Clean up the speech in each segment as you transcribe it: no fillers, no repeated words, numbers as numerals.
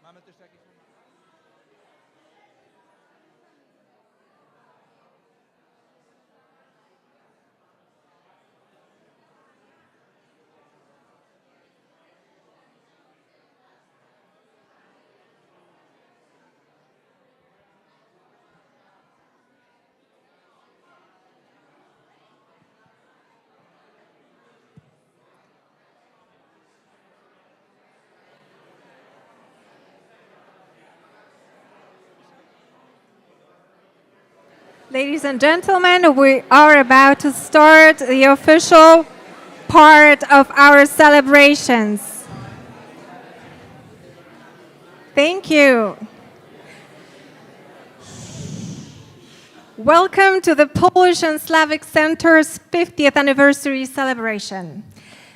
Mamy też jakieś... Ladies and gentlemen, we are about to start the official part of our celebrations. Thank you. Welcome to the Polish and Slavic Center's 50th anniversary celebration.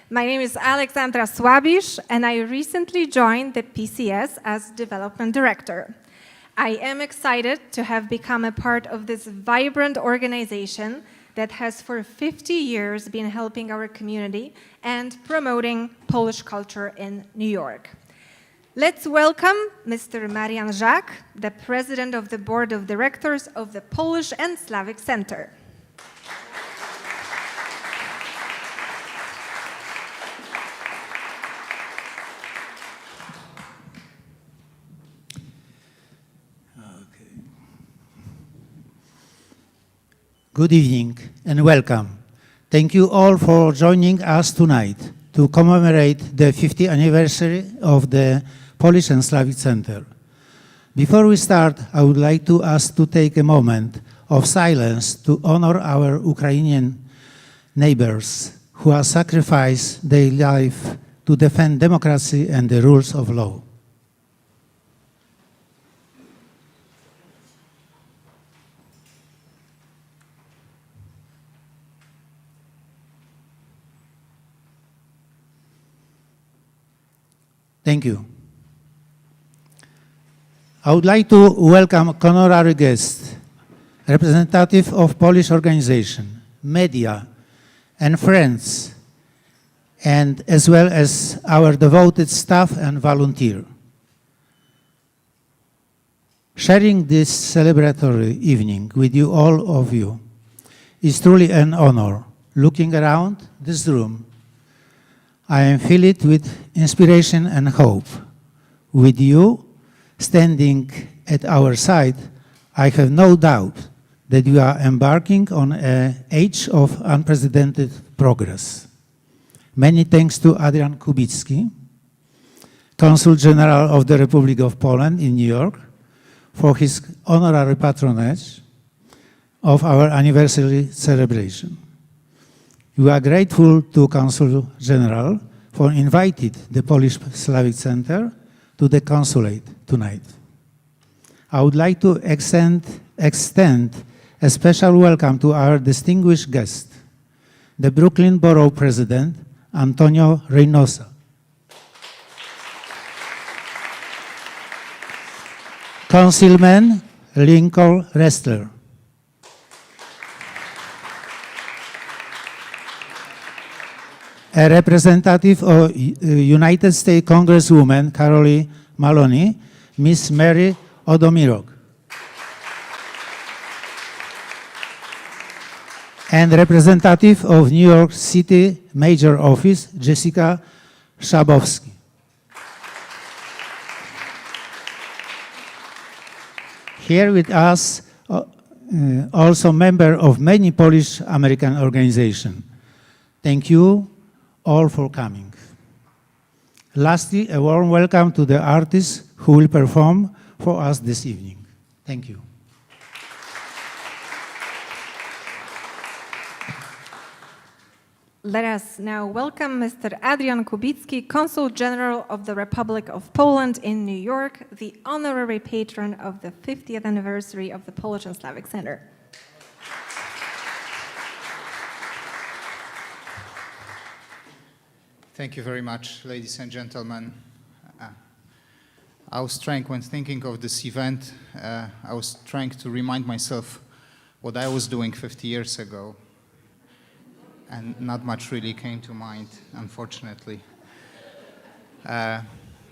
My name is Aleksandra Słabisz, and I recently joined the PCS as Development Director. I am excited to have become a part of this vibrant organization that has for 50 years been helping our community and promoting Polish culture in New York. Let's welcome Mr. Marian Żak, the President of the Board of Directors of the Polish and Slavic Center. Good evening and welcome. Thank you all for joining us tonight to commemorate the 50th anniversary of the Polish and Slavic Center. Before we start, I would like to ask to take a moment of silence to honor our Ukrainian neighbors who have sacrificed their life to defend democracy and the rules of law. Thank you. I would like to welcome honorary guests, representative of Polish organization, media, and friends, and as well as our devoted staff and volunteer. Sharing this celebratory evening with you, all of you, is truly an honor. Looking around this room, I am filled with inspiration and hope. With you standing at our side, I have no doubt that we are embarking on an age of unprecedented progress. Many thanks to Adrian Kubicki, Consul General of the Republic of Poland in New York, for his honorary patronage of our anniversary celebration. We are grateful to Consul General for inviting the Polish Slavic Center to the consulate tonight. I would like to extend a special welcome to our distinguished guest, the Brooklyn Borough President, Antonio Reynosa. Councilman Lincoln Restler. A representative of United States Congresswoman Caroli Maloney, Miss Mary Odomirok. And representative of New York City Mayor Office, Jessica Schabowski. Here with us, also member of many Polish American organizations. Thank you all for coming. Lastly, a warm welcome to the artists who will perform for us this evening. Thank you. Let us now welcome Mr. Adrian Kubicki, Consul General of the Republic of Poland in New York, the honorary patron of the 50th anniversary of the Polish and Slavic Center. Thank you very much, ladies and gentlemen. I was trying, when thinking of this event, I was trying to remind myself what I was doing 50 years ago. And not much really came to mind, unfortunately.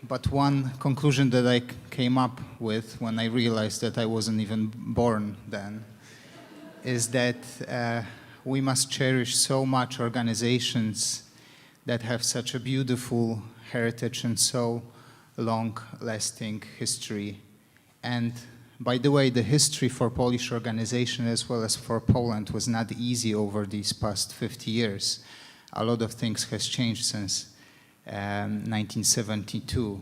But one conclusion that I came up with when I realized that I wasn't even born then is that we must cherish so much organizations that have such a beautiful heritage and so long-lasting history. And by the way, the history for Polish organization as well as for Poland was not easy over these past 50 years. A lot of things has changed since 1972.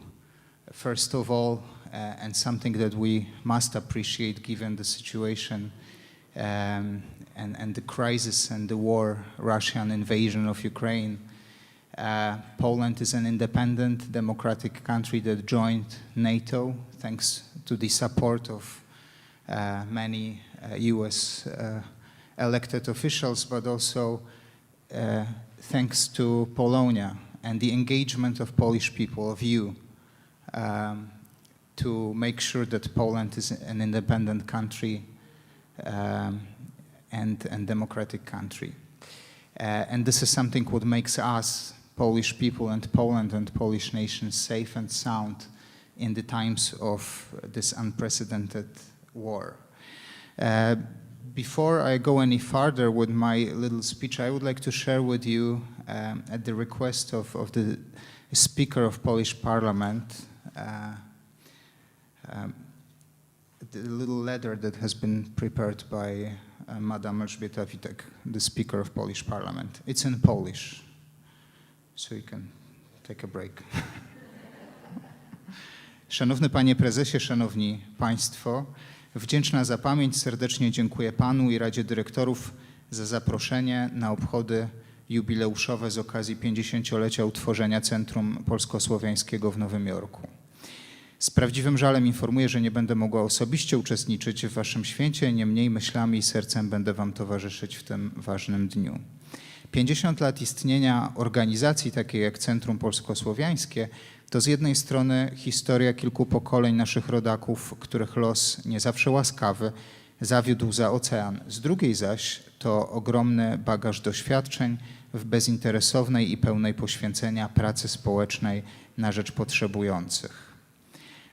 First of all, and something that we must appreciate given the situation and the crisis and the war, Russian invasion of Ukraine, Poland is an independent democratic country that joined NATO thanks to the support of many US elected officials, but also thanks to Polonia and the engagement of Polish people, of you, to make sure that Poland is an independent country and democratic country. And this is something what makes us, Polish people and Poland and Polish nation, safe and sound in the times of this unprecedented war. Before I go any further with my little speech, I would like to share with you, at the request of the Speaker of Polish Parliament, the little letter that has been prepared by Madam Elżbieta Witek, the Speaker of Polish Parliament. It's in Polish, so you can take a break. Szanowny Panie Prezesie, Szanowni Państwo, wdzięczna za pamięć serdecznie dziękuję Panu i Radzie Dyrektorów za zaproszenie na obchody jubileuszowe z okazji 50-lecia utworzenia Centrum Polsko-Słowiańskiego w Nowym Jorku. Z prawdziwym żalem informuję, że nie będę mogła osobiście uczestniczyć w Waszym święcie, niemniej myślami i sercem będę Wam towarzyszyć w tym ważnym dniu. 50 lat istnienia organizacji takiej jak Centrum Polsko-Słowiańskie to z jednej strony historia kilku pokoleń naszych rodaków, których los nie zawsze łaskawy zawiódł za ocean. Z drugiej zaś to ogromny bagaż doświadczeń w bezinteresownej i pełnej poświęcenia pracy społecznej na rzecz potrzebujących.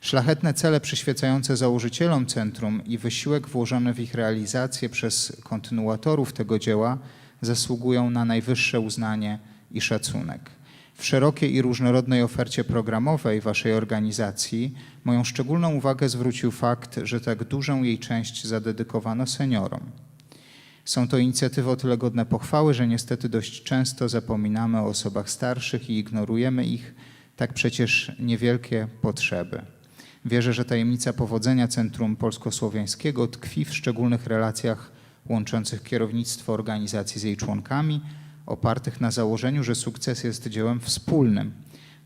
Szlachetne cele przyświecające założycielom centrum i wysiłek włożony w ich realizację przez kontynuatorów tego dzieła zasługują na najwyższe uznanie i szacunek. W szerokiej i różnorodnej ofercie programowej Waszej organizacji moją szczególną uwagę zwrócił fakt, że tak dużą jej część zadedykowano seniorom. Są to inicjatywy o tyle godne pochwały, że niestety dość często zapominamy o osobach starszych i ignorujemy ich tak przecież niewielkie potrzeby. Wierzę, że tajemnica powodzenia Centrum Polsko-Słowiańskiego tkwi w szczególnych relacjach łączących kierownictwo organizacji z jej członkami, opartych na założeniu, że sukces jest dziełem wspólnym,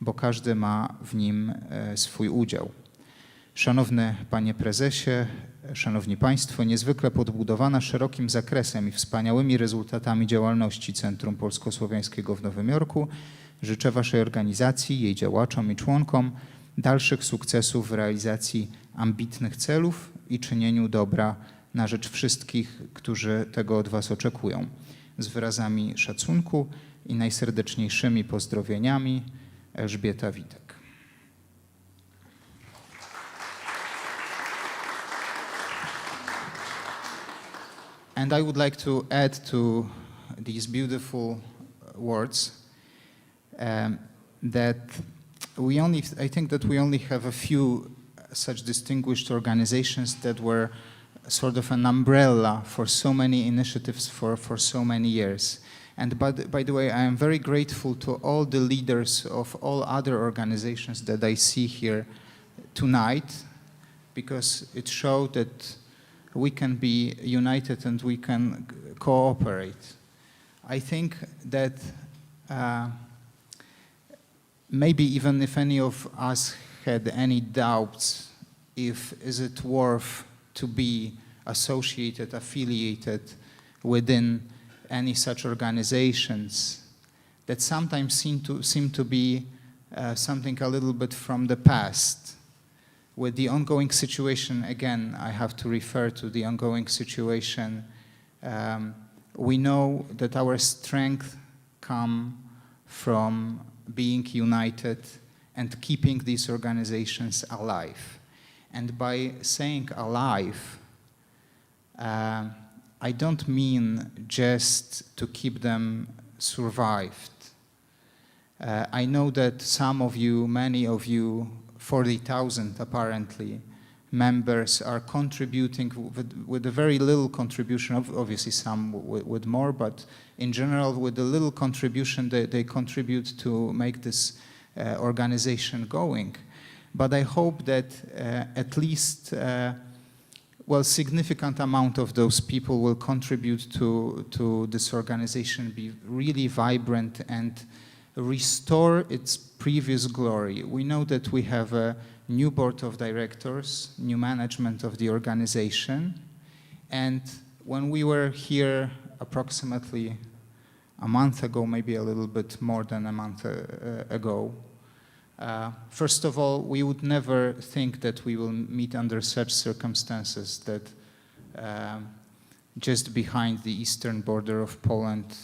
bo każdy ma w nim swój udział. Szanowny Panie Prezesie, Szanowni Państwo, niezwykle podbudowana szerokim zakresem i wspaniałymi rezultatami działalności Centrum Polsko-Słowiańskiego w Nowym Jorku, życzę Waszej organizacji, jej działaczom i członkom dalszych sukcesów w realizacji ambitnych celów i czynieniu dobra na rzecz wszystkich, którzy tego od Was oczekują. Z wyrazami szacunku i najserdeczniejszymi pozdrowieniami, Elżbieta Witek. And I would like to add to these beautiful words that I think that we only have a few such distinguished organizations that were sort of an umbrella for so many initiatives for so many years. And by the way, I am very grateful to all the leaders of all other organizations that I see here tonight, because it showed that we can be united and we can cooperate. I think that maybe even if any of us had any doubts is it worth to be associated, affiliated within any such organizations that sometimes seem to be something a little bit from the past. With the ongoing situation, again, I have to refer to the ongoing situation. We know that our strength comes from being united and keeping these organizations alive. And by saying alive, I don't mean just to keep them survived. I know that some of you, many of you, 40,000 apparently, members are contributing with a very little contribution, obviously some with more, but in general with a little contribution they contribute to make this organization going. But I hope that at least significant amount of those people will contribute to this organization be really vibrant and restore its previous glory. We know that we have a new board of directors, new management of the organization, and when we were here approximately a month ago, maybe a little bit more than a month ago, first of all, we would never think that we will meet under such circumstances that just behind the eastern border of Poland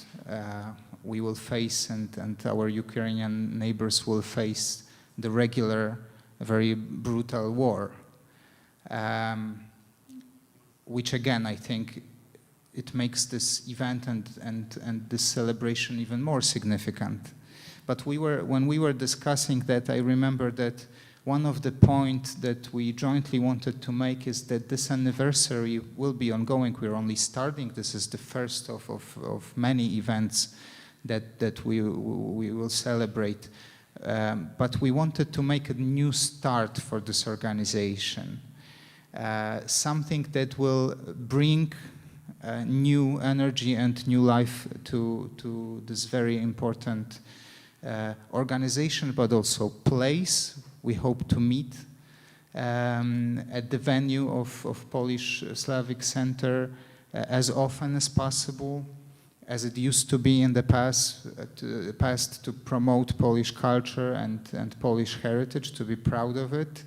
we will face and our Ukrainian neighbors will face the regular, very brutal war, which again, I think it makes this event and this celebration even more significant. But when we were discussing that, I remember that one of the points that we jointly wanted to make is that this anniversary will be ongoing. We're only starting. This is the first of many events that we will celebrate. But we wanted to make a new start for this organization, something that will bring new energy and new life to this very important organization, but also place. We hope to meet at the venue of Polish Slavic Center as often as possible, as it used to be in the past to promote Polish culture and Polish heritage, to be proud of it,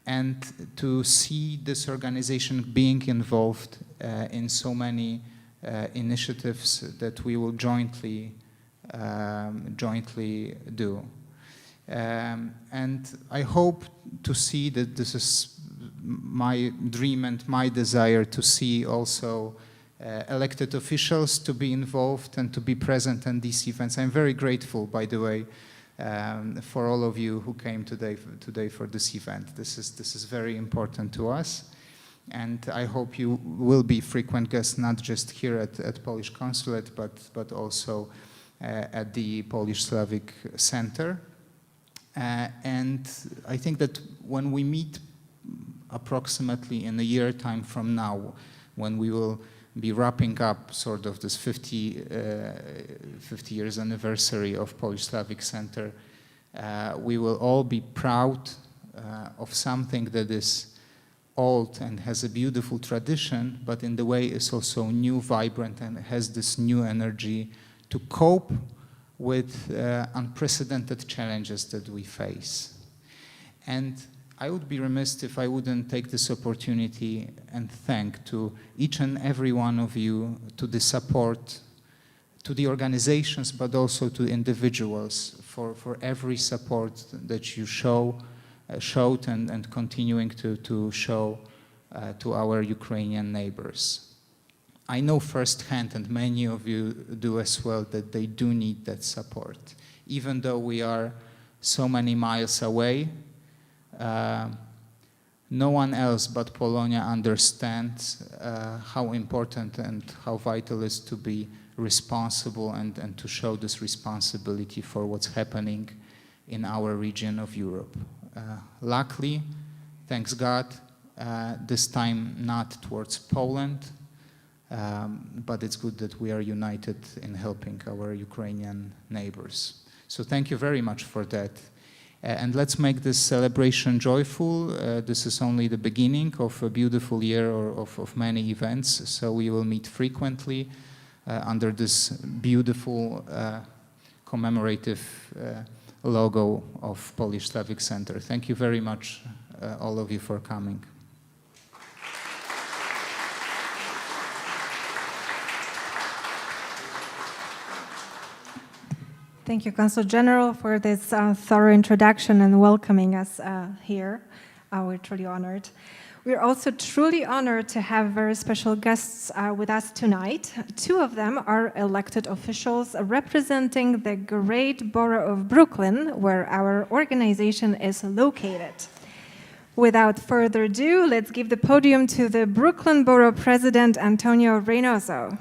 and to see this organization being involved in so many initiatives that we will jointly do. And I hope to see that this is my dream and my desire to see also elected officials to be involved and to be present in these events. I'm very grateful, by the way, for all of you who came today for this event. This is very important to us, and I hope you will be frequent guests, not just here at Polish Consulate, but also at the Polish Slavic Center. And I think that when we meet approximately in a year time from now, when we will be wrapping up sort of this 50 years anniversary of Polish Slavic Center, we will all be proud of something that is old and has a beautiful tradition, but in the way is also new, vibrant, and has this new energy to cope with unprecedented challenges that we face. And I would be remiss if I wouldn't take this opportunity and thank to each and every one of you to the support, to the organizations, but also to individuals for every support that you showed and continuing to show to our Ukrainian neighbors. I know firsthand, and many of you do as well, that they do need that support. Even though we are so many miles away, no one else but Polonia understands how important and how vital it is to be responsible and to show this responsibility for what's happening in our region of Europe. Luckily, thanks God, this time not towards Poland, but it's good that we are united in helping our Ukrainian neighbors. So thank you very much for that. And let's make this celebration joyful. This is only the beginning of a beautiful year of many events, so we will meet frequently under this beautiful commemorative logo of Polish Slavic Center. Thank you very much, all of you, for coming. Thank you, Consul General, for this thorough introduction and welcoming us here. We're truly honored. We're also truly honored to have very special guests with us tonight. Two of them are elected officials representing the great borough of Brooklyn, where our organization is located. Without further ado, let's give the podium to the Brooklyn Borough President, Antonio Reynoso.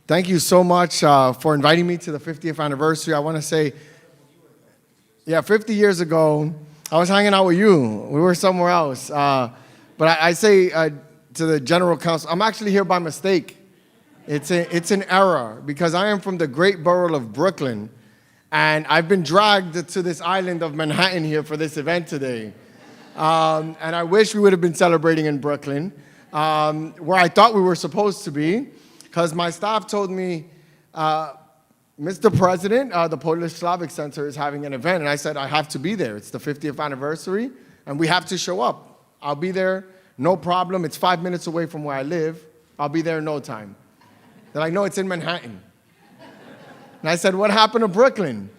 Thank you so much for inviting me to the 50th anniversary. I want to say, 50 years ago, I was hanging out with you. We were somewhere else. But I say to the General Counsel, I'm actually here by mistake. It's an error because I am from the great borough of Brooklyn, and I've been dragged to this island of Manhattan here for this event today. And I wish we would have been celebrating in Brooklyn, where I thought we were supposed to be. Because my staff told me, Mr. President, the Polish Slavic Center is having an event. And I said, I have to be there. It's the 50th anniversary, and we have to show up. I'll be there, no problem. It's 5 minutes away from where I live. I'll be there in no time. They're like, no, it's in Manhattan. And I said, what happened to Brooklyn?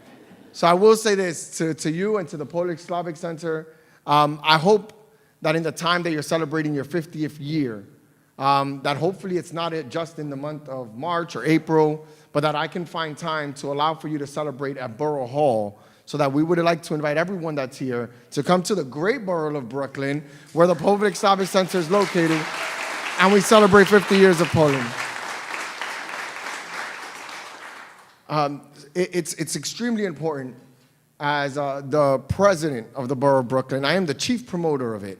So I will say this to you and to the Polish Slavic Center. I hope that in the time that you're celebrating your 50th year, that hopefully it's not just in the month of March or April, but that I can find time to allow for you to celebrate at Borough Hall, so that we would like to invite everyone that's here to come to the great borough of Brooklyn, where the Polish Slavic Center is located, and we celebrate 50 years of Poland. It's extremely important as the president of the borough of Brooklyn. I am the chief promoter of it,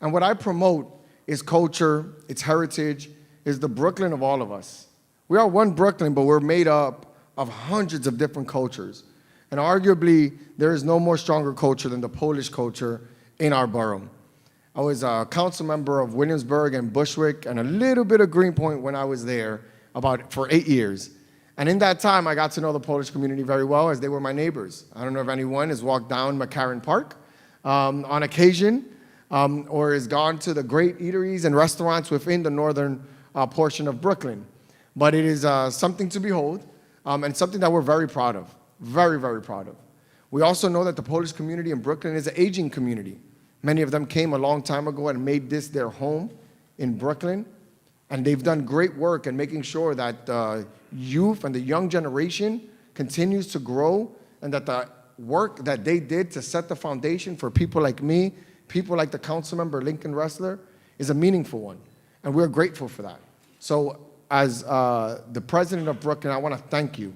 and what I promote is culture, it's heritage, is the Brooklyn of all of us. We are one Brooklyn, but we're made up of hundreds of different cultures. And arguably, there is no more stronger culture than the Polish culture in our borough. I was a council member of Williamsburg and Bushwick and a little bit of Greenpoint when I was there for 8 years. And in that time, I got to know the Polish community very well, as they were my neighbors. I don't know if anyone has walked down McCarran Park on occasion, or has gone to the great eateries and restaurants within the northern portion of Brooklyn. But it is something to behold, and something that we're very proud of, very, very proud of. We also know that the Polish community in Brooklyn is an aging community. Many of them came a long time ago and made this their home in Brooklyn, and they've done great work in making sure that the youth and the young generation continues to grow, and that the work that they did to set the foundation for people like me, people like the council member Lincoln Ressler, is a meaningful one, and we're grateful for that. So as the president of Brooklyn, I want to thank you.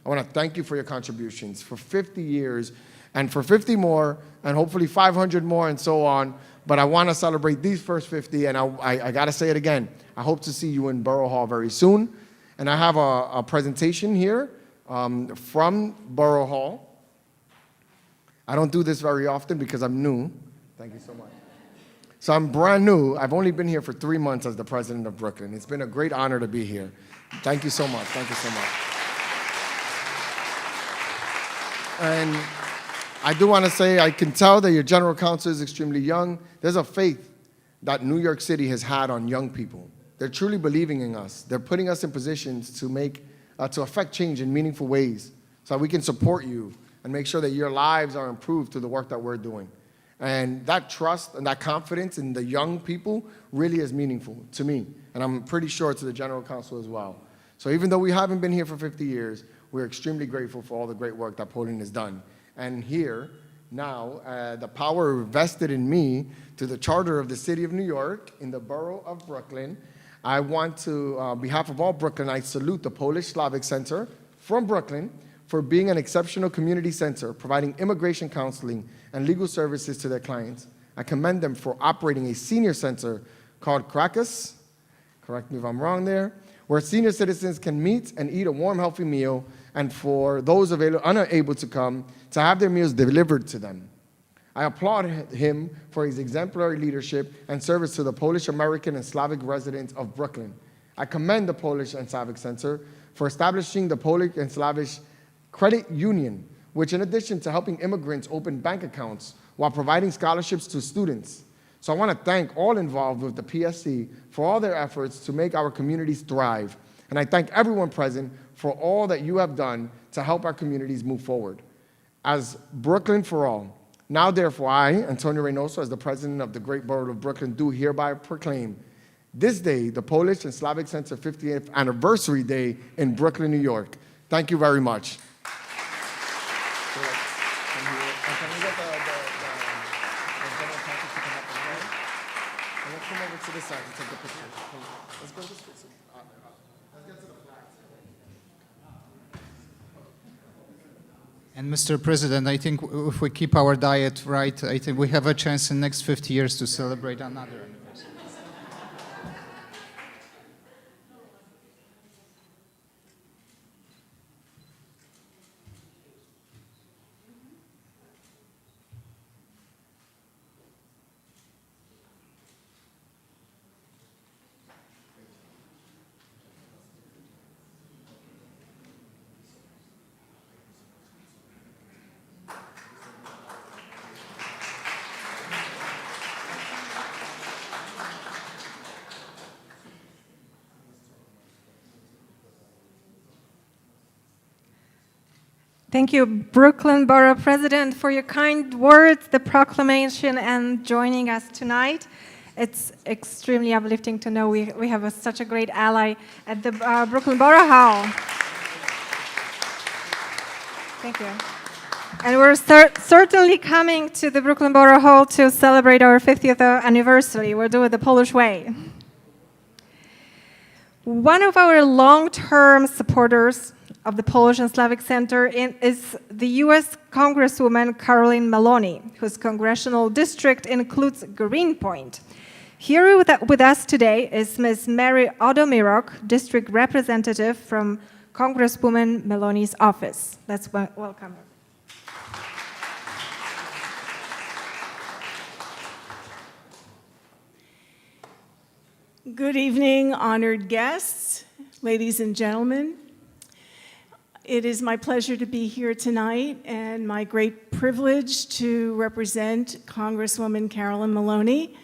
I want to thank you for your contributions for 50 years, and for 50 more, and hopefully 500 more, and so on. But I want to celebrate these first 50, and I got to say it again. I hope to see you in Borough Hall very soon. And I have a presentation here from Borough Hall. I don't do this very often because I'm new. Thank you so much. So I'm brand new. I've only been here for 3 months as the president of Brooklyn. It's been a great honor to be here. Thank you so much. Thank you so much. And I do want to say, I can tell that your general counsel is extremely young. There's a faith that New York City has had on young people. They're truly believing in us. They're putting us in positions to affect change in meaningful ways, so that we can support you and make sure that your lives are improved through the work that we're doing. And that trust and that confidence in the young people really is meaningful to me, and I'm pretty sure to the general counsel as well. So even though we haven't been here for 50 years, we're extremely grateful for all the great work that Poland has done. And here, now, the power vested in me through the charter of the City of New York in the borough of Brooklyn, I want to, on behalf of all Brooklynites, salute the Polish Slavic Center from Brooklyn for being an exceptional community center, providing immigration counseling and legal services to their clients. I commend them for operating a senior center called Krakus, correct me if I'm wrong there, where senior citizens can meet and eat a warm, healthy meal, and for those unable to come, to have their meals delivered to them. I applaud him for his exemplary leadership and service to the Polish American and Slavic residents of Brooklyn. I commend the Polish and Slavic Center for establishing the Polish and Slavic Credit Union, which in addition to helping immigrants open bank accounts while providing scholarships to students, So I want to thank all involved with the PSC for all their efforts to make our communities thrive. And I thank everyone present for all that you have done to help our communities move forward. As Brooklyn for all, now therefore I, Antonio Reynoso, as the president of the Great Borough of Brooklyn, do hereby proclaim this day the Polish and Slavic Center 50th Anniversary Day in Brooklyn, New York. Thank you very much. Come over to this side to take the picture. Let's go this way. Let's get to the flag. And Mr. President, I think if we keep our diet right, I think we have a chance in the next 50 years to celebrate another anniversary. Thank you, Brooklyn Borough President, for your kind words, the proclamation, and joining us tonight. It's extremely uplifting to know we have such a great ally at the Brooklyn Borough Hall. Thank you. And we're certainly coming to the Brooklyn Borough Hall to celebrate our 50th anniversary. We'll do it the Polish way. One of our long-term supporters of the Polish and Slavic Center is the U.S. Congresswoman Caroline Maloney, whose congressional district includes Greenpoint. Here with us today is Ms. Mary Odomirok, district representative from Congresswoman Maloney's office. Let's welcome her. Good evening, honored guests, ladies and gentlemen. It is my pleasure to be here tonight and my great privilege to represent Congresswoman Caroline Maloney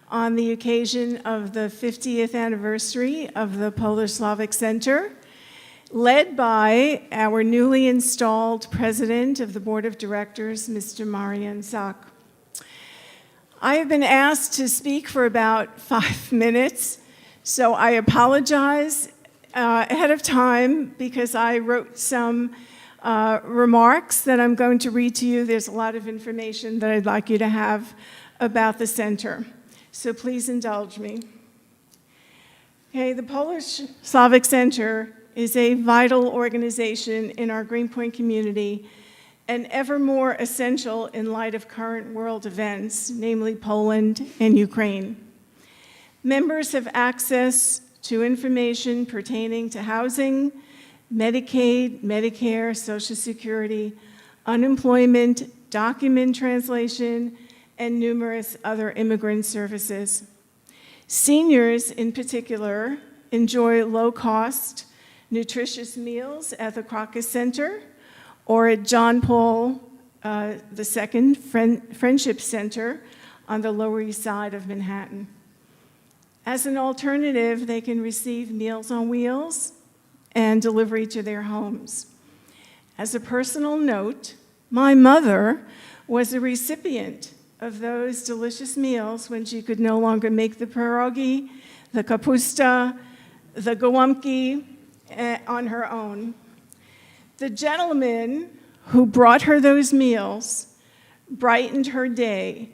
on the occasion of the 50th anniversary of the Polish Slavic Center, led by our newly installed president of the board of directors, Mr. Marian Sak. I have been asked to speak for about 5 minutes, so I apologize ahead of time because I wrote some remarks that I'm going to read to you. There's a lot of information that I'd like you to have about the center, so please indulge me. Okay, the Polish Slavic Center is a vital organization in our Greenpoint community and ever more essential in light of current world events, namely Poland and Ukraine. Members have access to information pertaining to housing, Medicaid, Medicare, Social Security, unemployment, document translation, and numerous other immigrant services. Seniors, in particular, enjoy low-cost, nutritious meals at the Crocus Center or at John Paul II Friendship Center on the Lower East Side of Manhattan. As an alternative, they can receive Meals on Wheels and delivery to their homes. As a personal note, my mother was a recipient of those delicious meals when she could no longer make the pierogi, the kapusta, the gołąbki on her own. The gentleman who brought her those meals brightened her day,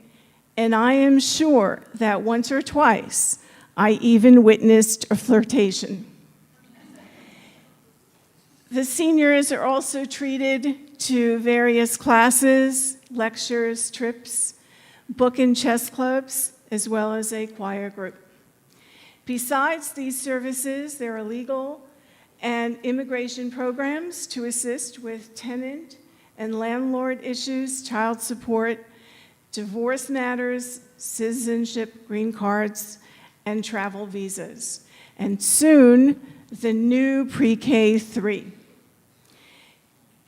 and I am sure that once or twice I even witnessed a flirtation. The seniors are also treated to various classes, lectures, trips, book and chess clubs, as well as a choir group. Besides these services, there are legal and immigration programs to assist with tenant and landlord issues, child support, divorce matters, citizenship, green cards, and travel visas, and soon, the new pre-K 3.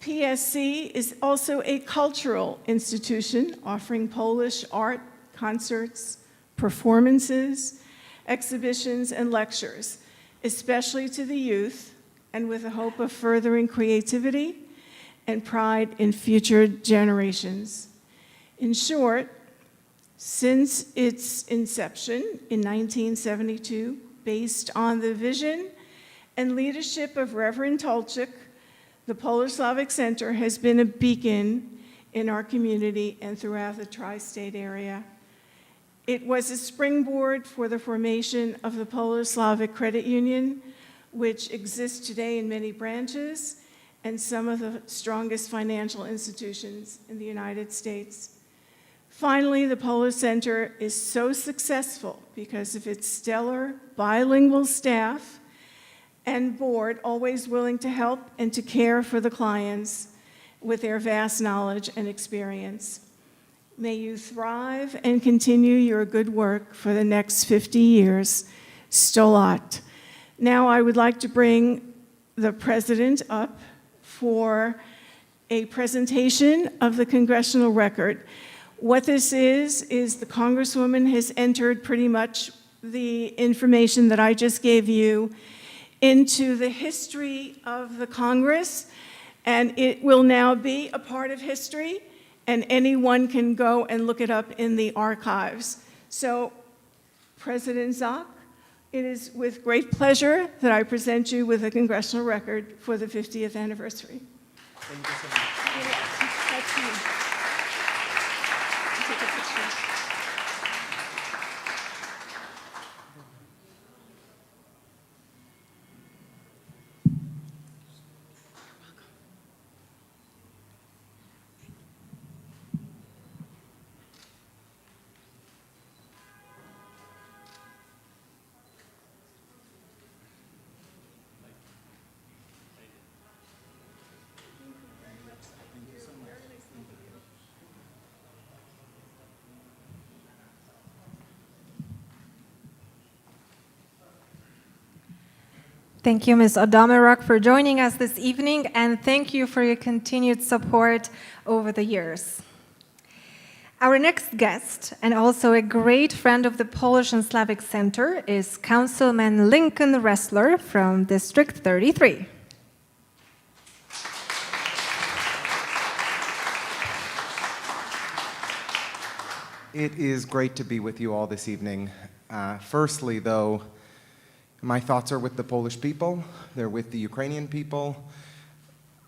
PSC is also a cultural institution offering Polish art, concerts, performances, exhibitions, and lectures, especially to the youth, and with the hope of furthering creativity and pride in future generations. In short, since its inception in 1972, based on the vision and leadership of Reverend Tolchik, the Polish Slavic Center has been a beacon in our community and throughout the tri-state area. It was a springboard for the formation of the Polish Slavic Credit Union, which exists today in many branches and some of the strongest financial institutions in the United States. Finally, the Polish Center is so successful because of its stellar bilingual staff and board, always willing to help and to care for the clients with their vast knowledge and experience. May you thrive and continue your good work for the next 50 years. Stolat. Now I would like to bring the president up for a presentation of the congressional record. What this is the Congresswoman has entered pretty much the information that I just gave you into the history of the Congress, and it will now be a part of history, and anyone can go and look it up in the archives. So, President Zak, it is with great pleasure that I present you with a congressional record for the 50th anniversary. Thank you so much. That's you. Take a picture. Thank you, Ms. Odomerok, for joining us this evening, and thank you for your continued support over the years. Our next guest, and also a great friend of the Polish and Slavic Center, is Councilman Lincoln Ressler from District 33. It is great to be with you all this evening. Firstly, though, my thoughts are with the Polish people. They're with the Ukrainian people.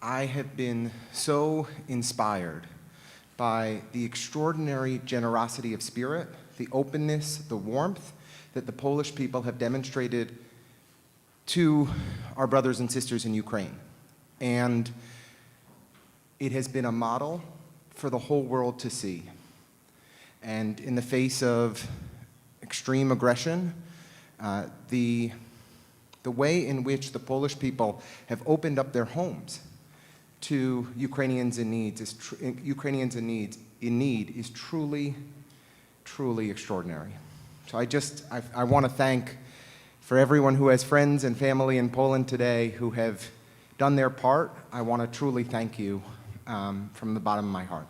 I have been so inspired by the extraordinary generosity of spirit, the openness, the warmth that the Polish people have demonstrated to our brothers and sisters in Ukraine. And it has been a model for the whole world to see. And in the face of extreme aggression, the way in which the Polish people have opened up their homes to Ukrainians in need is truly, truly extraordinary. So I want to thank for everyone who has friends and family in Poland today who have done their part. I want to truly thank you from the bottom of my heart.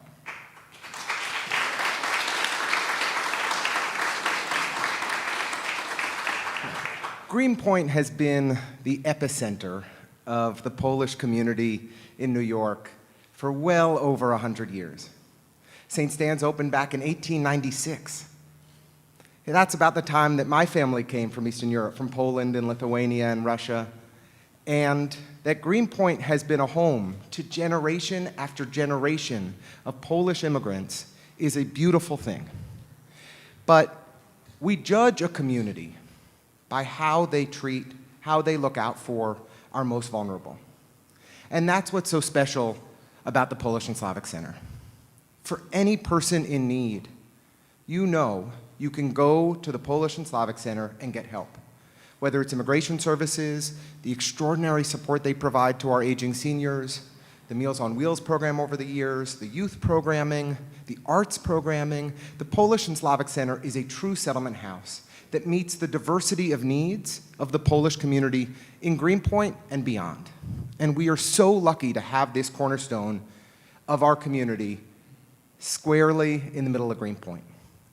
Greenpoint has been the epicenter of the Polish community in New York for well over 100 years. St. Stan's opened back in 1896. And that's about the time that my family came from Eastern Europe, from Poland and Lithuania and Russia. And that Greenpoint has been a home to generation after generation of Polish immigrants is a beautiful thing. But we judge a community by how they treat, how they look out for our most vulnerable. And that's what's so special about the Polish and Slavic Center. For any person in need, you know you can go to the Polish and Slavic Center and get help. Whether it's immigration services, the extraordinary support they provide to our aging seniors, the Meals on Wheels program over the years, the youth programming, the arts programming, the Polish and Slavic Center is a true settlement house that meets the diversity of needs of the Polish community in Greenpoint and beyond. And we are so lucky to have this cornerstone of our community squarely in the middle of Greenpoint.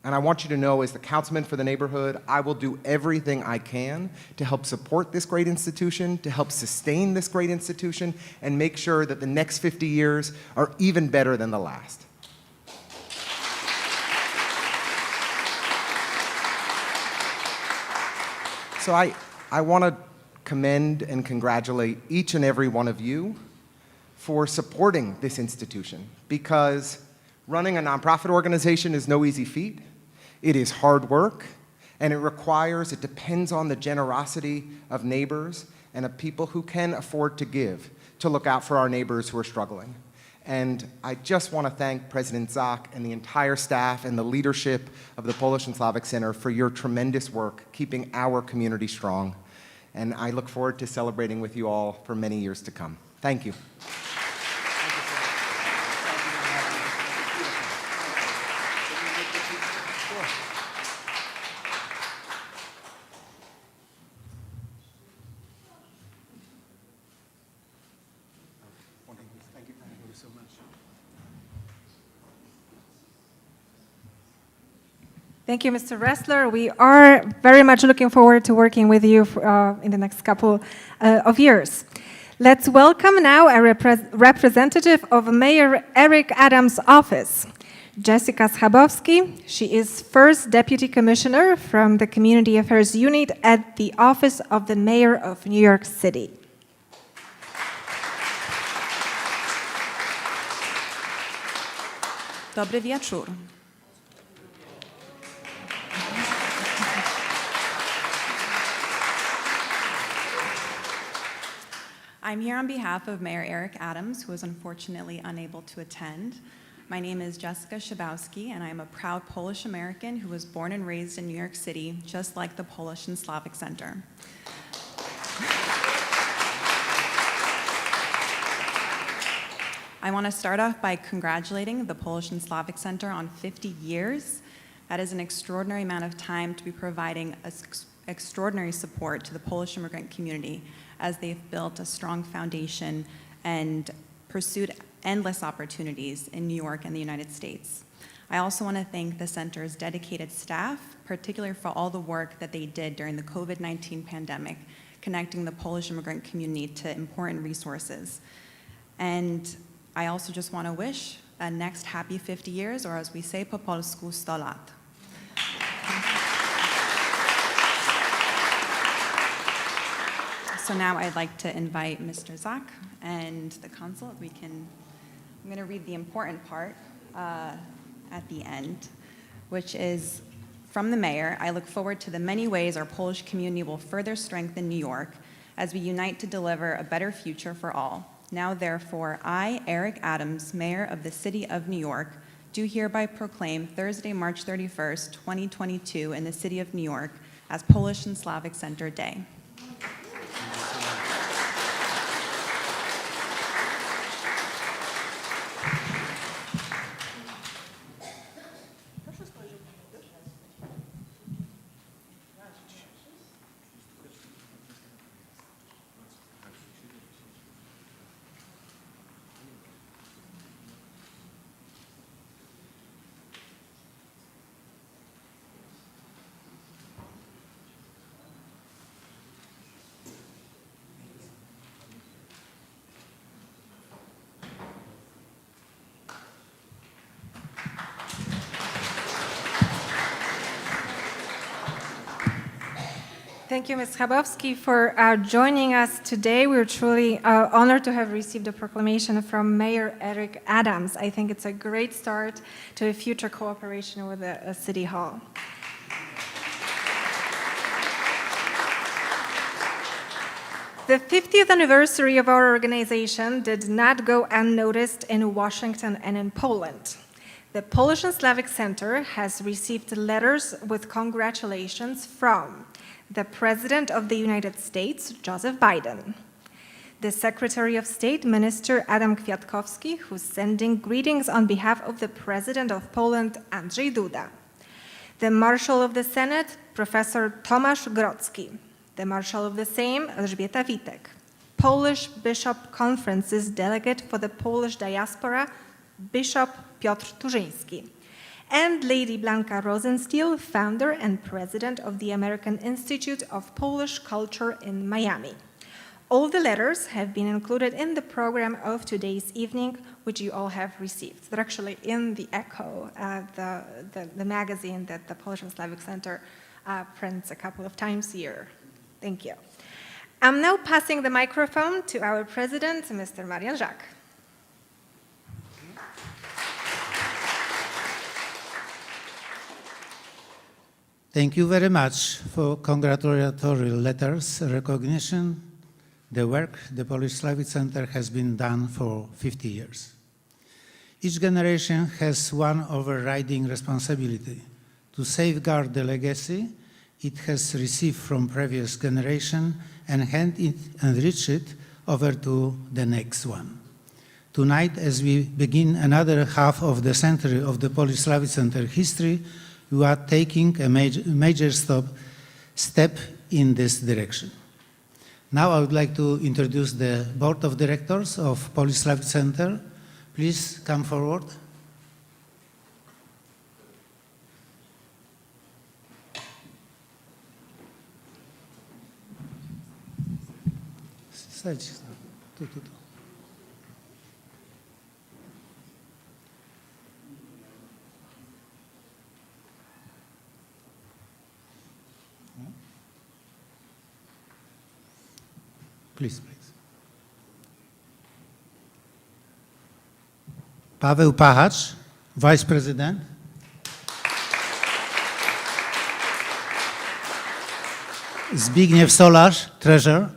And I want you to know, as the councilman for the neighborhood, I will do everything I can to help support this great institution, to help sustain this great institution, and make sure that the next 50 years are even better than the last. So I want to commend and congratulate each and every one of you for supporting this institution, because running a nonprofit organization is no easy feat. It is hard work, and it depends on the generosity of neighbors and of people who can afford to give, to look out for our neighbors who are struggling. And I just want to thank President Zak and the entire staff and the leadership of the Polish and Slavic Center for your tremendous work keeping our community strong. And I look forward to celebrating with you all for many years to come. Thank you. Thank you, Mr. Ressler. We are very much looking forward to working with you in the next couple of years. Let's welcome now a representative of Mayor Eric Adams' office, Jessica Schabowski. She is first Deputy Commissioner from the Community Affairs Unit at the Office of the Mayor of New York City. Dobry wieczór. I'm here on behalf of Mayor Eric Adams, who is unfortunately unable to attend. My name is Jessica Schabowski, and I am a proud Polish American who was born and raised in New York City, just like the Polish and Slavic Center. I want to start off by congratulating the Polish and Slavic Center on 50 years. That is an extraordinary amount of time to be providing extraordinary support to the Polish immigrant community as they've built a strong foundation and pursued endless opportunities in New York and the United States. I also want to thank the center's dedicated staff, particularly for all the work that they did during the COVID-19 pandemic, connecting the Polish immigrant community to important resources. And I also just want to wish a next happy 50 years, or as we say po polsku, 100 lat. So now I'd like to invite Mr. Zak and the consul. I'm going to read the important part at the end, which is, from the mayor, I look forward to the many ways our Polish community will further strengthen New York as we unite to deliver a better future for all. Now, therefore, I, Eric Adams, Mayor of the City of New York, do hereby proclaim Thursday, March 31st, 2022 in the City of New York as Polish and Slavic Center Day. Thank you, Ms. Schabowski, for joining us today. We're truly honored to have received a proclamation from Mayor Eric Adams. I think it's a great start to a future cooperation with the City Hall. The 50th anniversary of our organization did not go unnoticed in Washington and in Poland. The Polish and Slavic Center has received letters with congratulations from the President of the United States, Joseph Biden, the Secretary of State, Minister Adam Kwiatkowski, who's sending greetings on behalf of the President of Poland, Andrzej Duda, the Marshal of the Senate, Professor Tomasz Grodzki, the Marshal of the Sejm, Elżbieta Witek, Polish Bishop Conference's delegate for the Polish diaspora, Bishop Piotr Turzyński, and Lady Blanka Rosenstiel, founder and president of the American Institute of Polish Culture in Miami. All the letters have been included in the program of today's evening, which you all have received. They're actually in the Echo, the magazine that the Polish and Slavic Center prints a couple of times a year. Thank you. I'm now passing the microphone to our president, Mr. Marian Żak. Thank you very much for congratulatory letters, recognition, the work the Polish Slavic Center has been done for 50 years. Each generation has one overriding responsibility to safeguard the legacy it has received from previous generation and hand it, enrich it over to the next one. Tonight, as we begin another half of the century of the Polish Slavic Center history, we are taking a major step in this direction. Now I would like to introduce the Board of Directors of Polish Slavic Center. Please come forward. Please. Paweł Pachacz, Vice President. Zbigniew Solarz, Treasurer.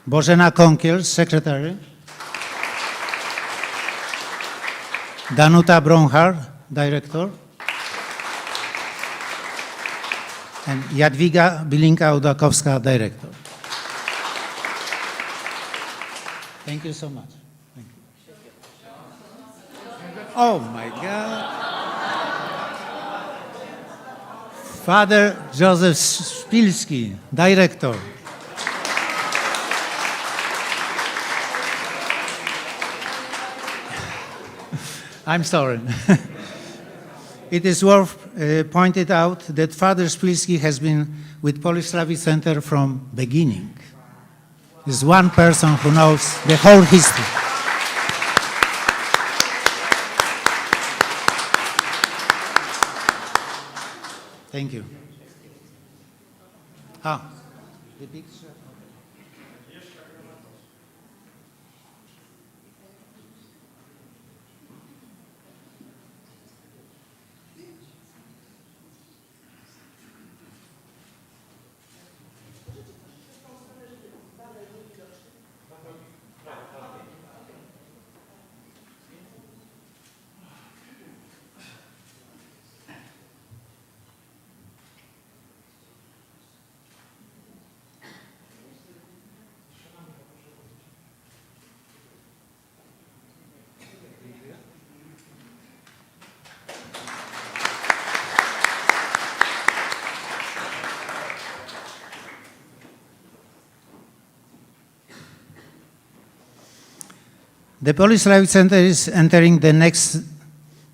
Bożena Konkiel, Secretary. Danuta Bronchar, Director. And Jadwiga Bilinka-Udakowska, Director. Thank you so much. Thank you. Oh my God. Father Joseph Szpilski, Director. I'm sorry. It is worth pointed out that Father Szpilski has been with Polish Slavic Center from beginning. He's one person who knows the whole history. Thank you. The picture. The Polish Slavic Center is entering the next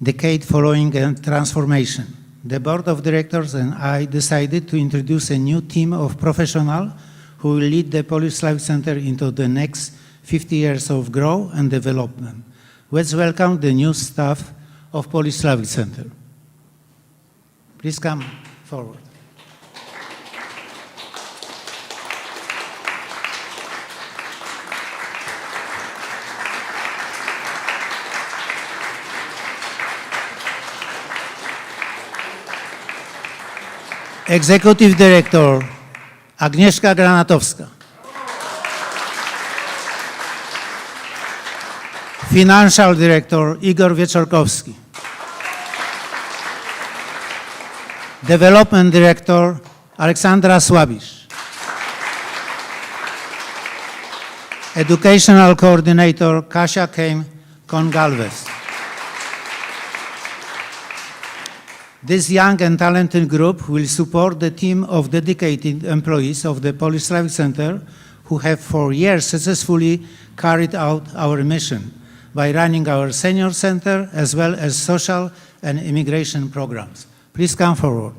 decade following a transformation. The board of directors and I decided to introduce a new team of professionals who will lead the Polish Slavic Center into the next 50 years of growth and development. Let's welcome the new staff of Polish Slavic Center. Please come forward. Executive Director Agnieszka Granatowska. Financial Director Igor Wieczorkowski. Development Director Aleksandra Słabisz. Educational Coordinator Kasia Keim-Kongalves. This young and talented group will support the team of dedicated employees of the Polish Slavic Center who have for years successfully carried out our mission, by running our senior center as well as social and immigration programs. Please come forward.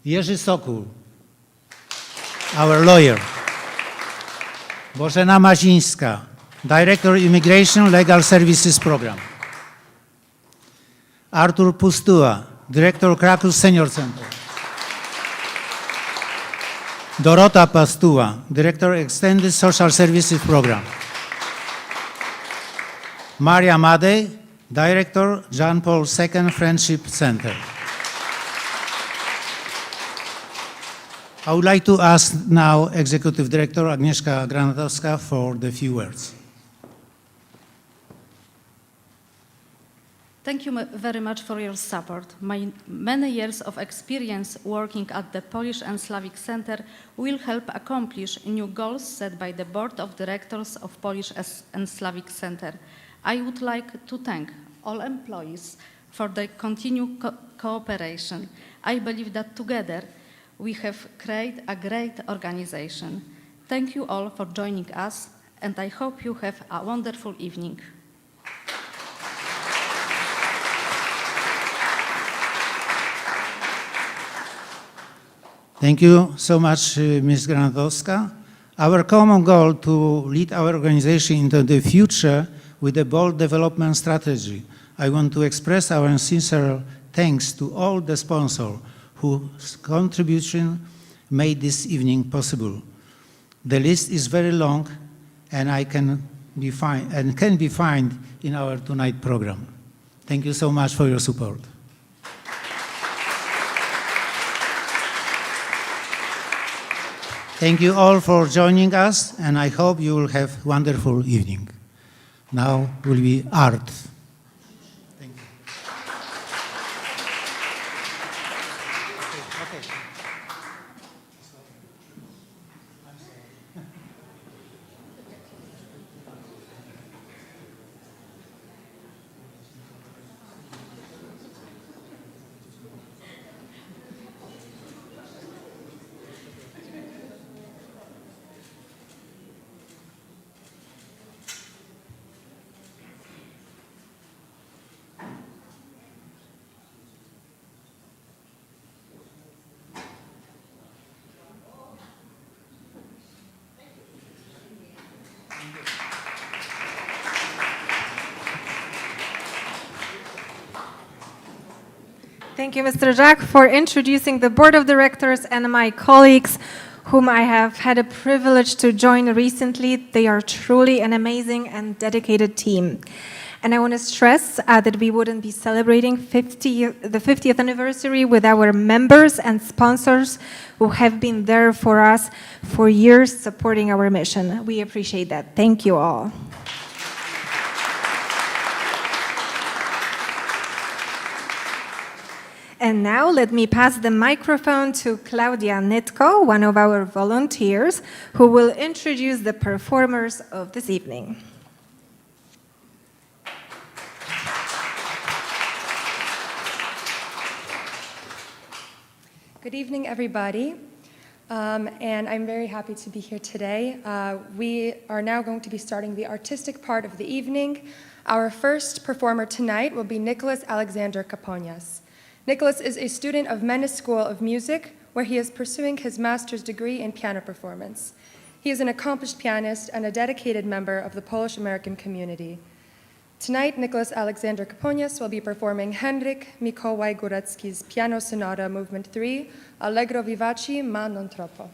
Jerzy Sokół, our lawyer. Bożena Mazińska, Director Immigration Legal Services Program. Artur Pustuła, Dyrektor Kraków Senior Center. Dorota Pastuła, Dyrektor Extended Social Services Program. Maria Madej, Director Jean Paul II Friendship Center. I would like to ask now Executive Director Agnieszka Granatowska for the few words. Thank you very much for your support. My many years of experience working at the Polish and Slavic Center will help accomplish new goals set by the Board of Directors of Polish and Slavic Center. I would like to thank all employees for their continued cooperation. I believe that together we have created a great organization. Thank you all for joining us, and I hope you have a wonderful evening. Thank you so much, Ms. Granatowska. Our common goal to lead our organization into the future with a bold development strategy. I want to express our sincere thanks to all the sponsors whose contribution made this evening possible. The list is very long, and can be found in our tonight program. Thank you so much for your support. Thank you all for joining us, and I hope you will have a wonderful evening. Now will be art. Thank you. Thank you, Mr. Jack, for introducing the board of directors and my colleagues whom I have had a privilege to join recently. They are truly an amazing and dedicated team. And I want to stress that we wouldn't be celebrating the 50th anniversary with our members and sponsors who have been there for us for years supporting our mission. We appreciate that. Thank you all. And now let me pass the microphone to Claudia Nitko, one of our volunteers, who will introduce the performers of this evening. Good evening, everybody. And I'm very happy to be here today. We are now going to be starting the artistic part of the evening. Our first performer tonight will be Nicholas Alexander Kaponias. Nicholas is a student of Menace School of Music, where he is pursuing his master's degree in piano performance. He is an accomplished pianist and a dedicated member of the Polish-American community. Tonight, Nicholas Alexander Kaponias will be performing Henryk Mikołaj Górecki's Piano Sonata Movement 3, Allegro vivace ma non troppo.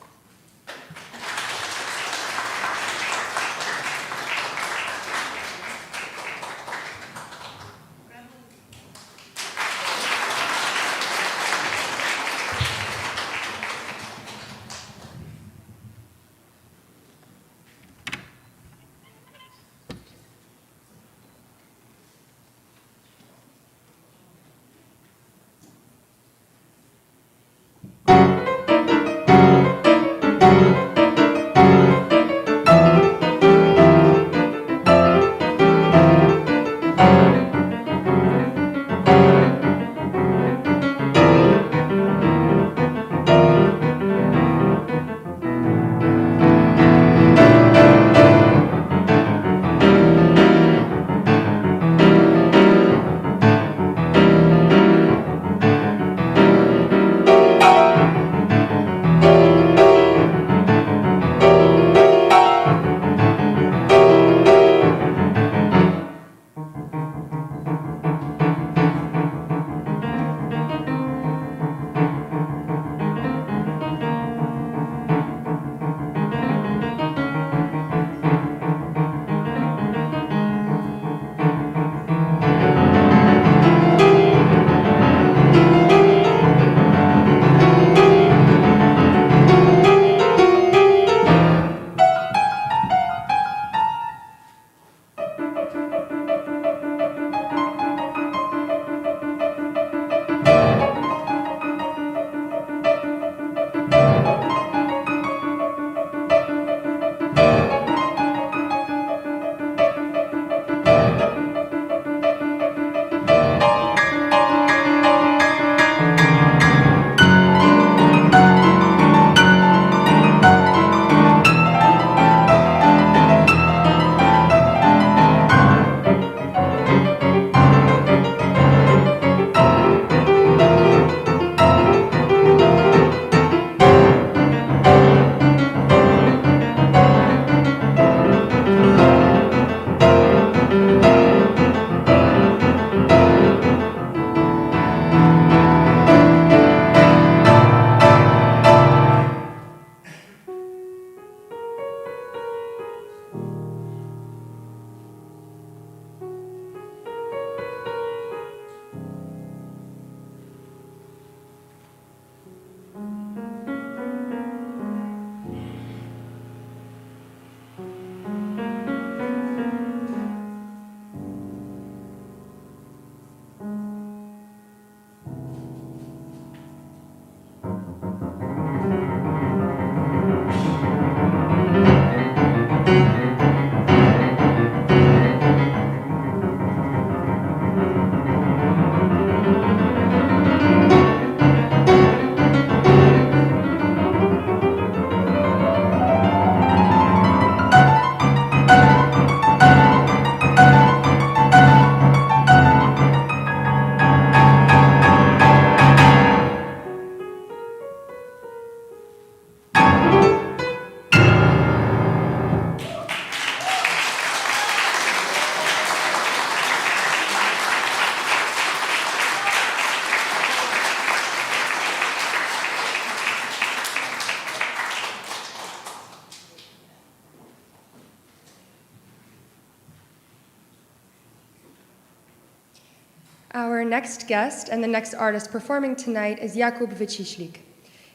Our next guest and the next artist performing tonight is Jakub Wyciślik.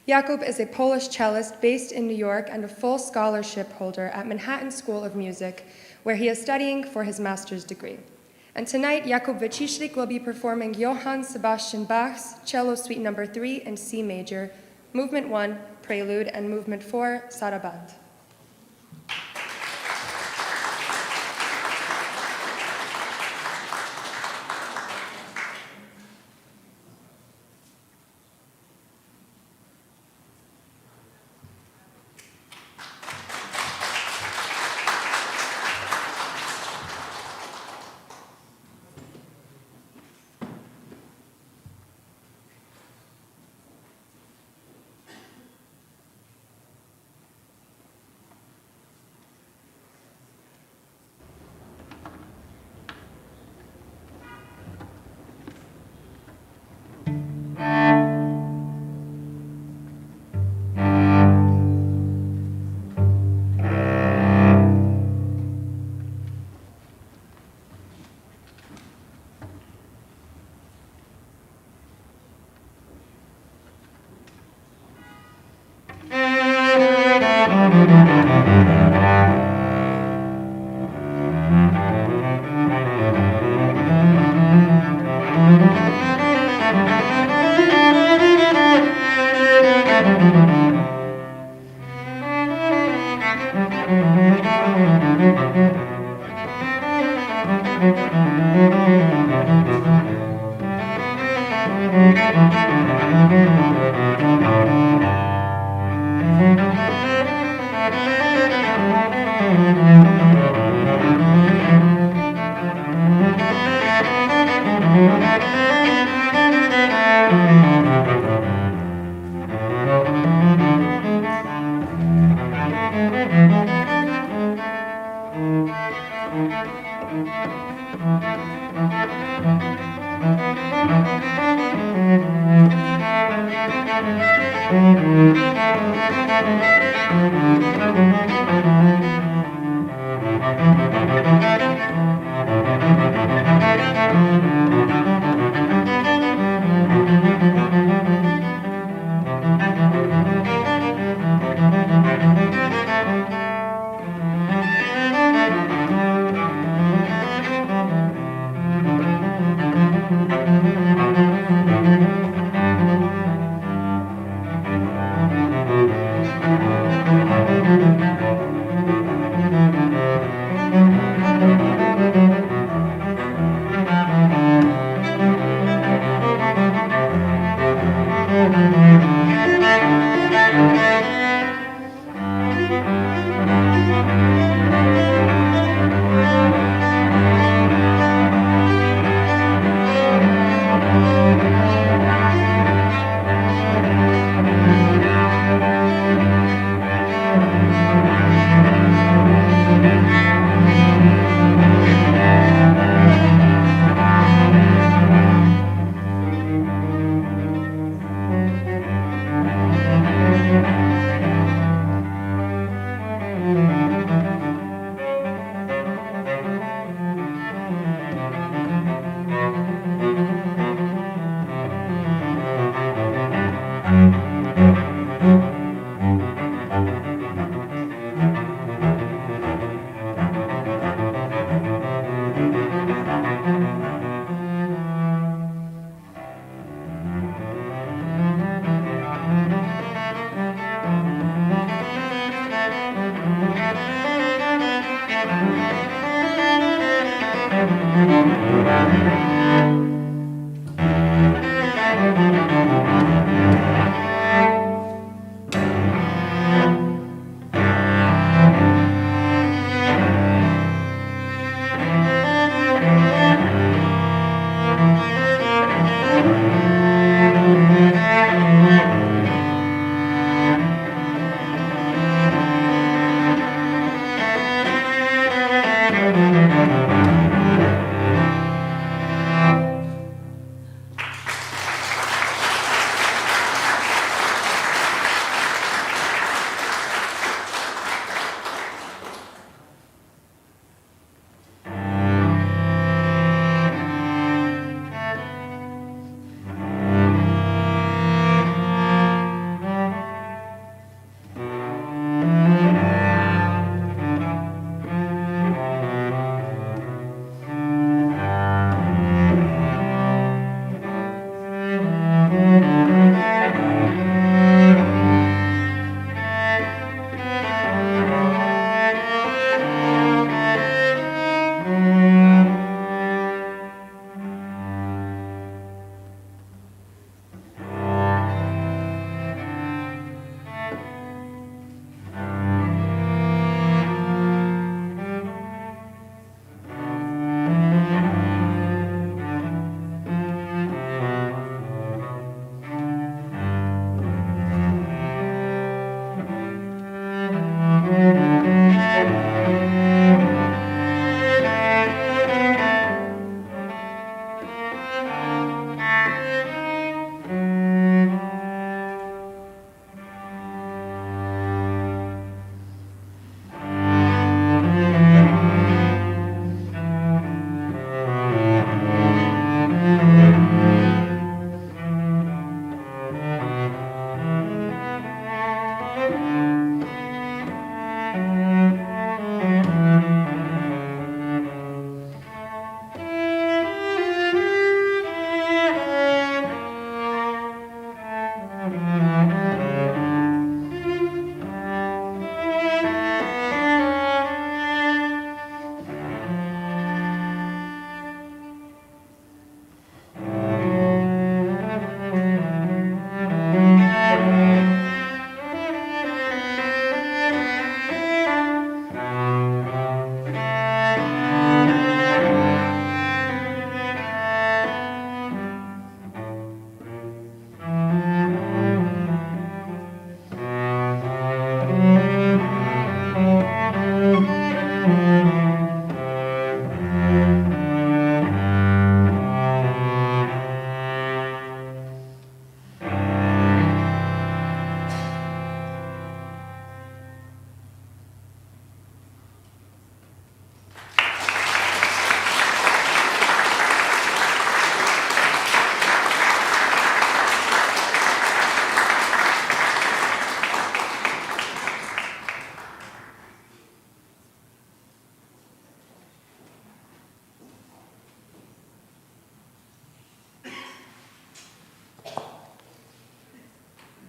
Jakub is a Polish cellist based in New York and a full scholarship holder at Manhattan School of Music, where he is studying for his master's degree. And tonight, Jakub Wyciślik will be performing Johann Sebastian Bach's Cello Suite No. 3 in C major, Movement 1, Prelude, and Movement 4, Saraband.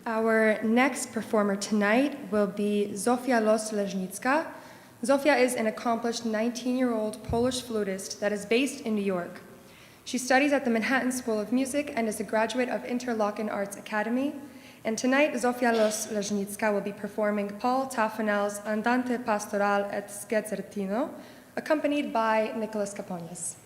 Our next performer tonight will be Zofia Los-Leżnicka. Zofia is an accomplished 19-year-old Polish flutist that is based in New York. She studies at the Manhattan School of Music and is a graduate of Interlochen Arts Academy. And tonight, Zofia Los-Leżnicka will be performing Paul Taffanel's Andante Pastoral et Scherzertino, accompanied by Nicholas Caponis.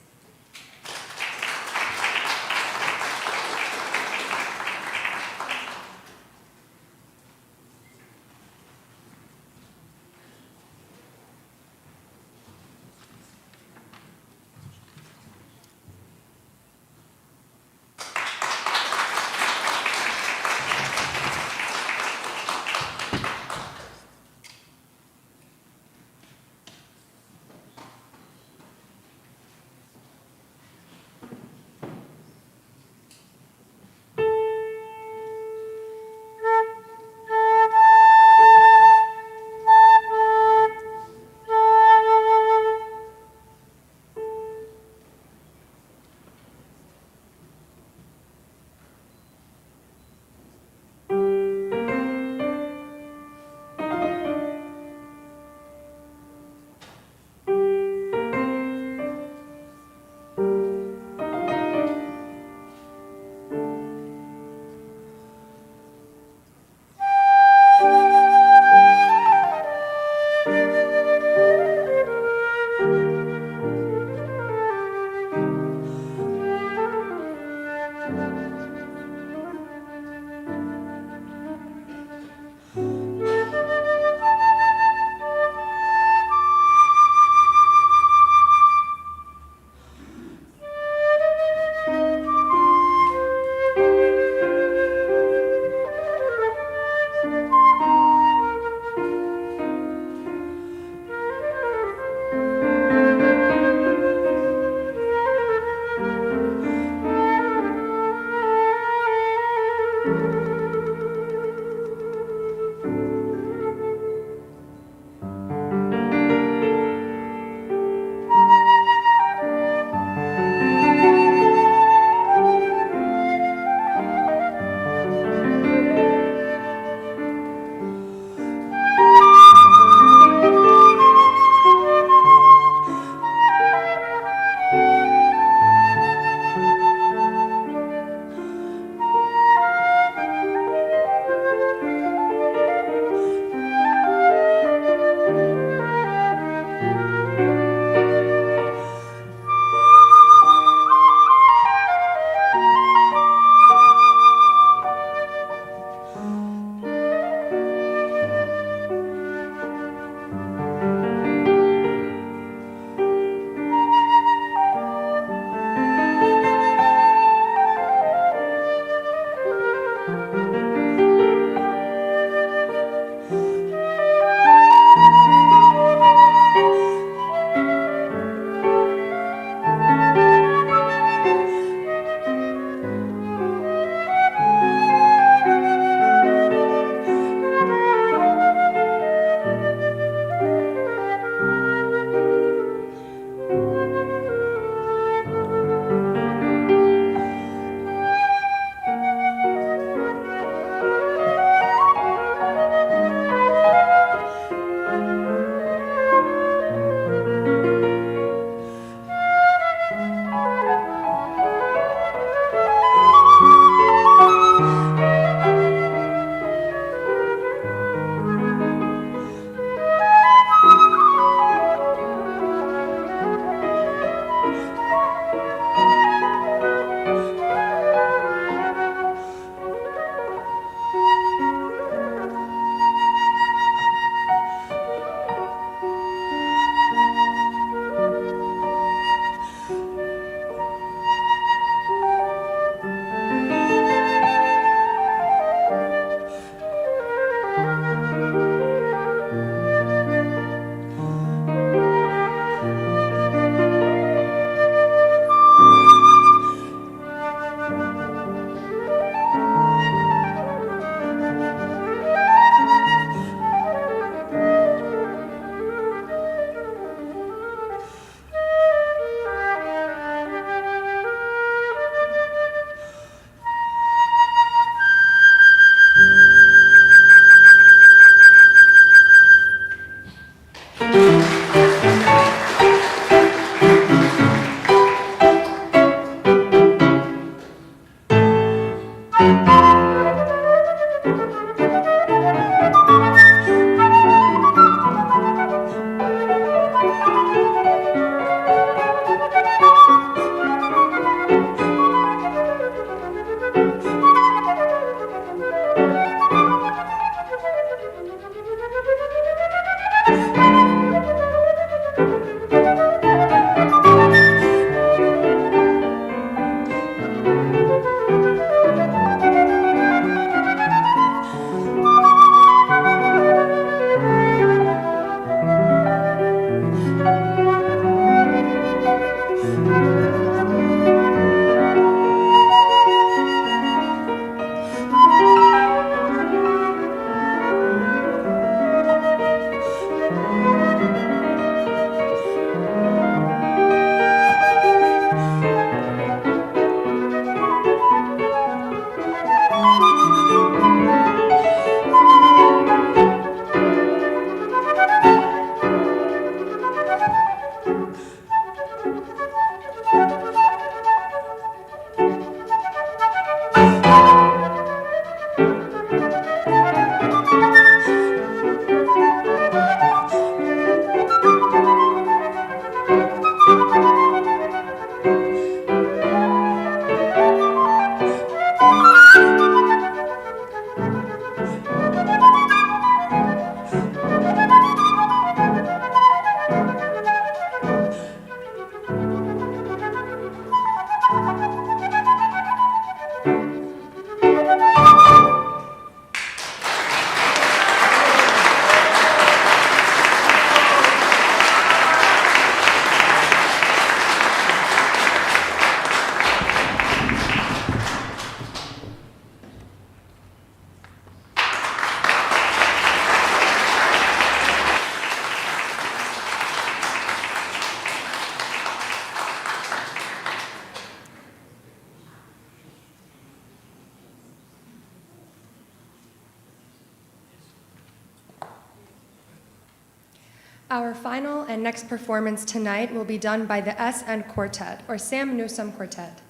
Our final and next performance tonight will be done by the SN Quartet, or Sam Newsome Quartet.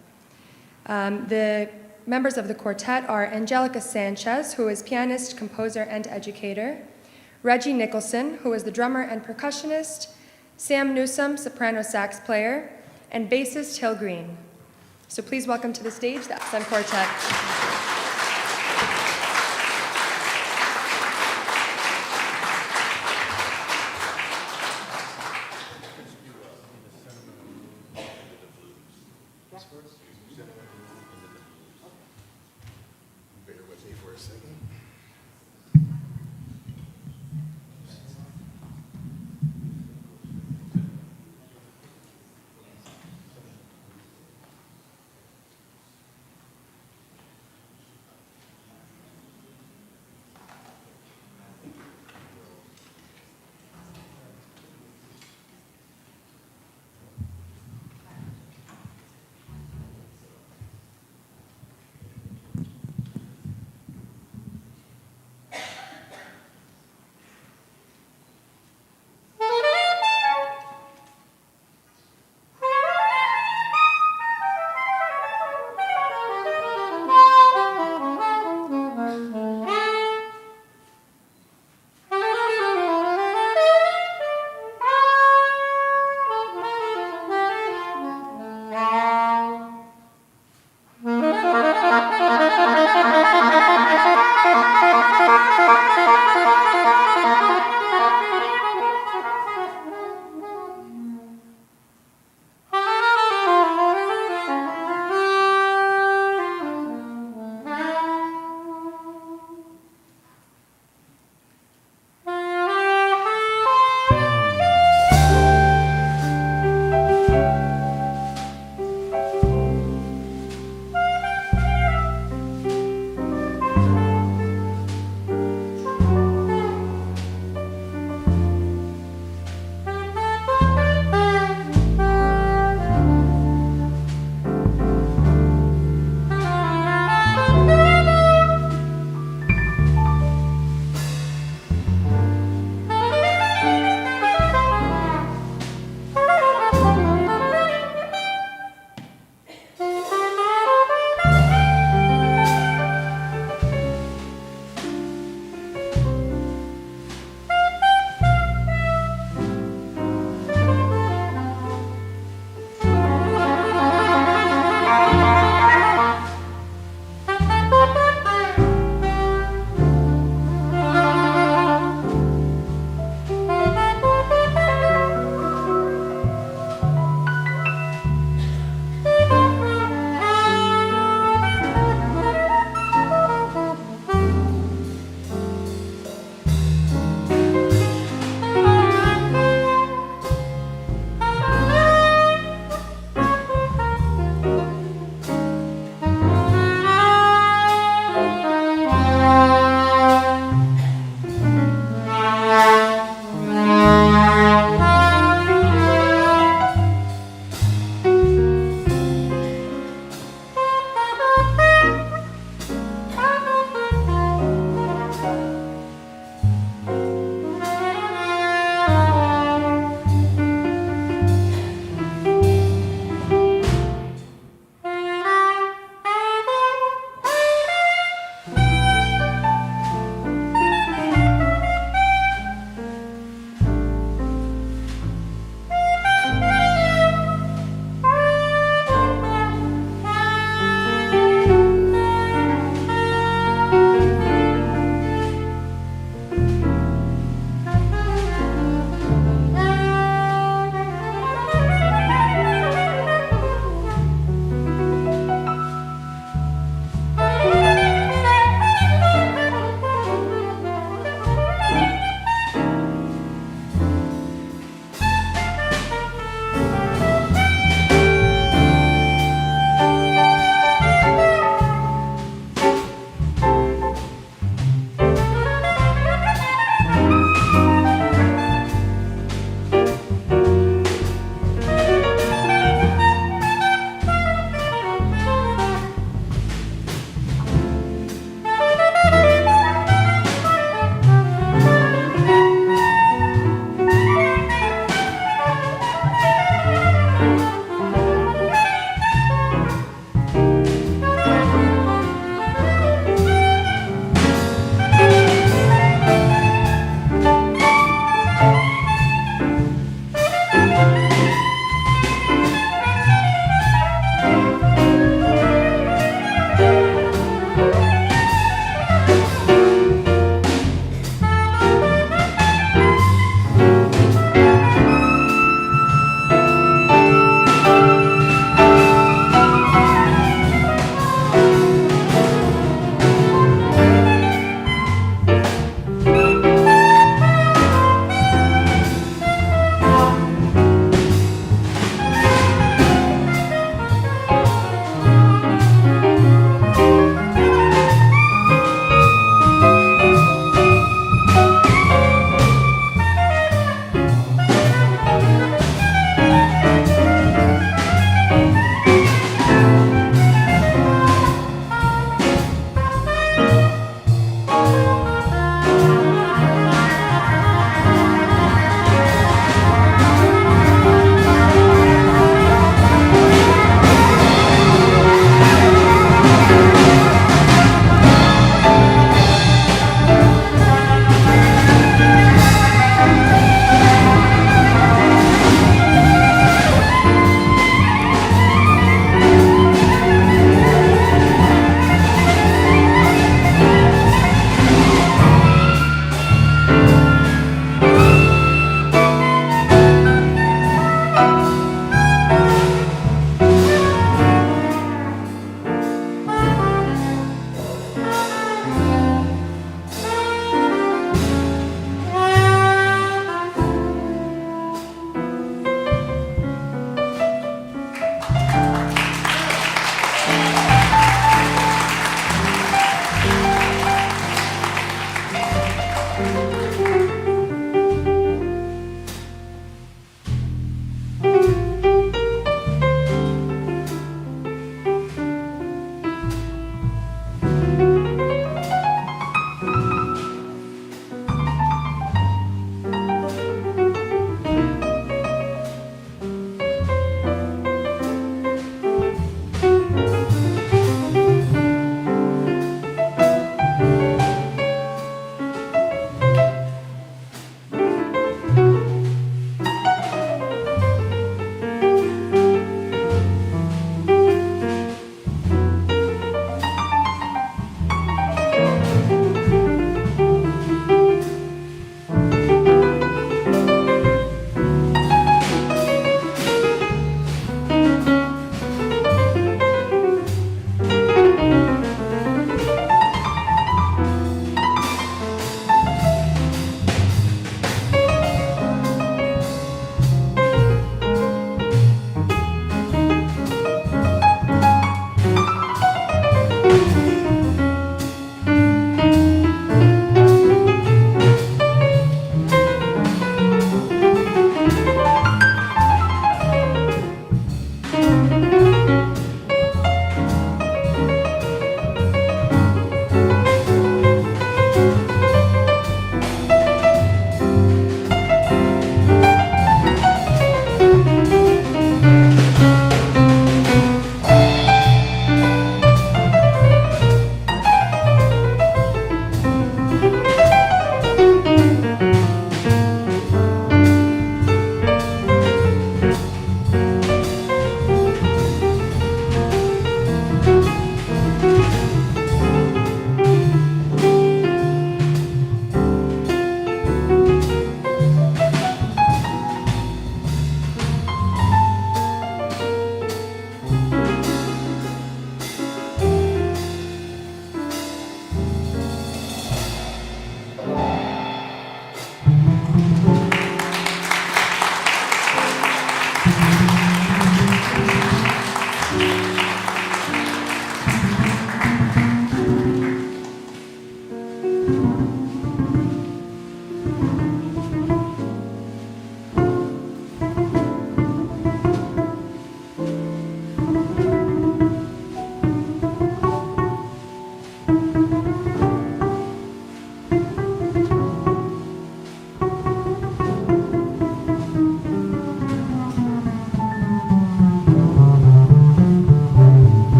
The members of the quartet are Angelica Sanchez, who is pianist, composer, and educator, Reggie Nicholson, who is the drummer and percussionist, Sam Newsome, soprano sax player, and bassist Hill Green. So please welcome to the stage the SN Quartet.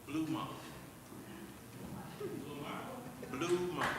Blue monk. Blue monk.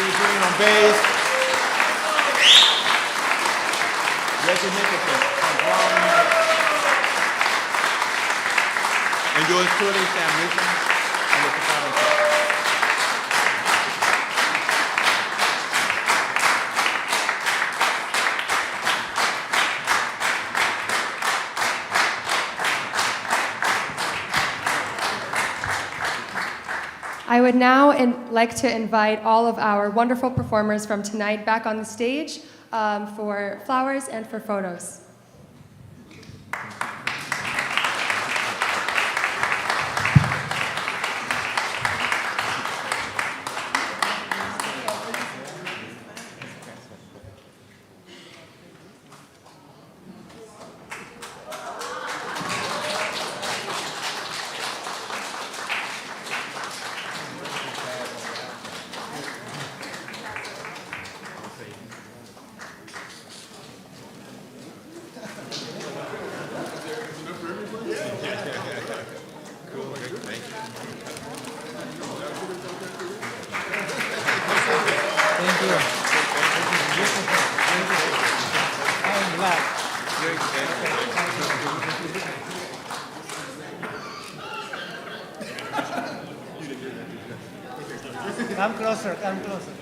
Eugene on bass. Reggie Nicholson on drums. And yours truly, Sam Newton, on the photography. I would now like to invite all of our wonderful performers from tonight back on the stage for flowers and for photos. Come closer, come closer.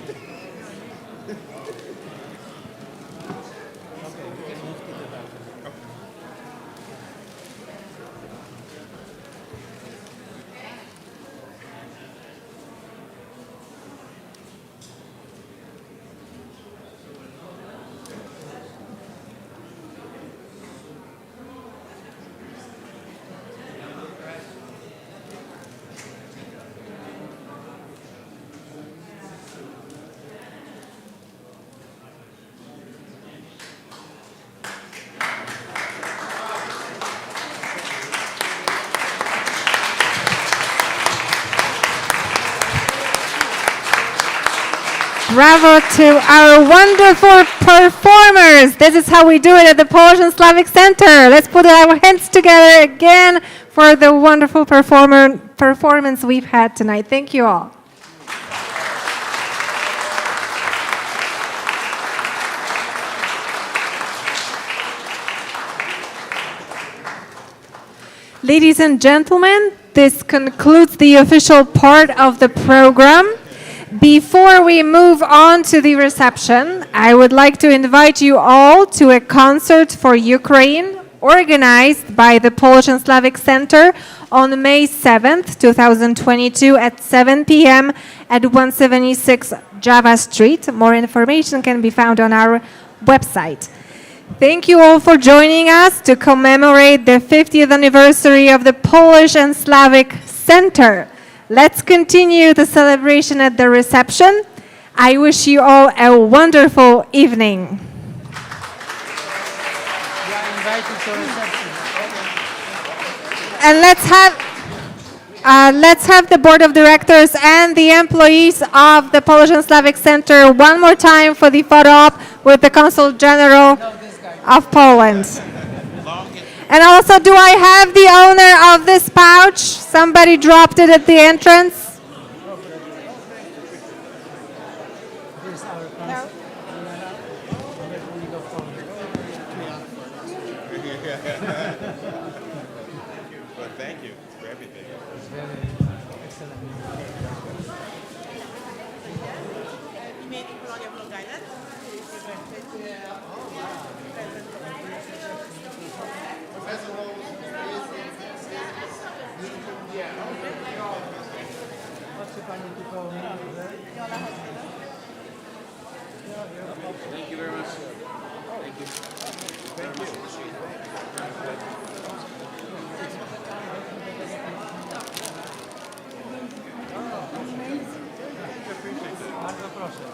Bravo to our wonderful performers. This is how we do it at the Polish and Slavic Center. Let's put our hands together again for the wonderful performance we've had tonight. Thank you all. Ladies and gentlemen, this concludes the official part of the program. Before we move on to the reception, I would like to invite you all to a concert for Ukraine organized by the Polish and Slavic Center on May 7th, 2022 at 7 p.m. at 176 Java Street. More information can be found on our website. Thank you all for joining us to commemorate the 50th anniversary of the Polish and Slavic Center. Let's continue the celebration at the reception. I wish you all a wonderful evening. And let's have the board of directors and the employees of the Polish and Slavic Center one more time for the photo op with the Consul General of Poland. And also, do I have the owner of this pouch? Somebody dropped it at the entrance. Well, thank you for everything. Thank you very much. Thank you. Thank you. Bardzo proszę.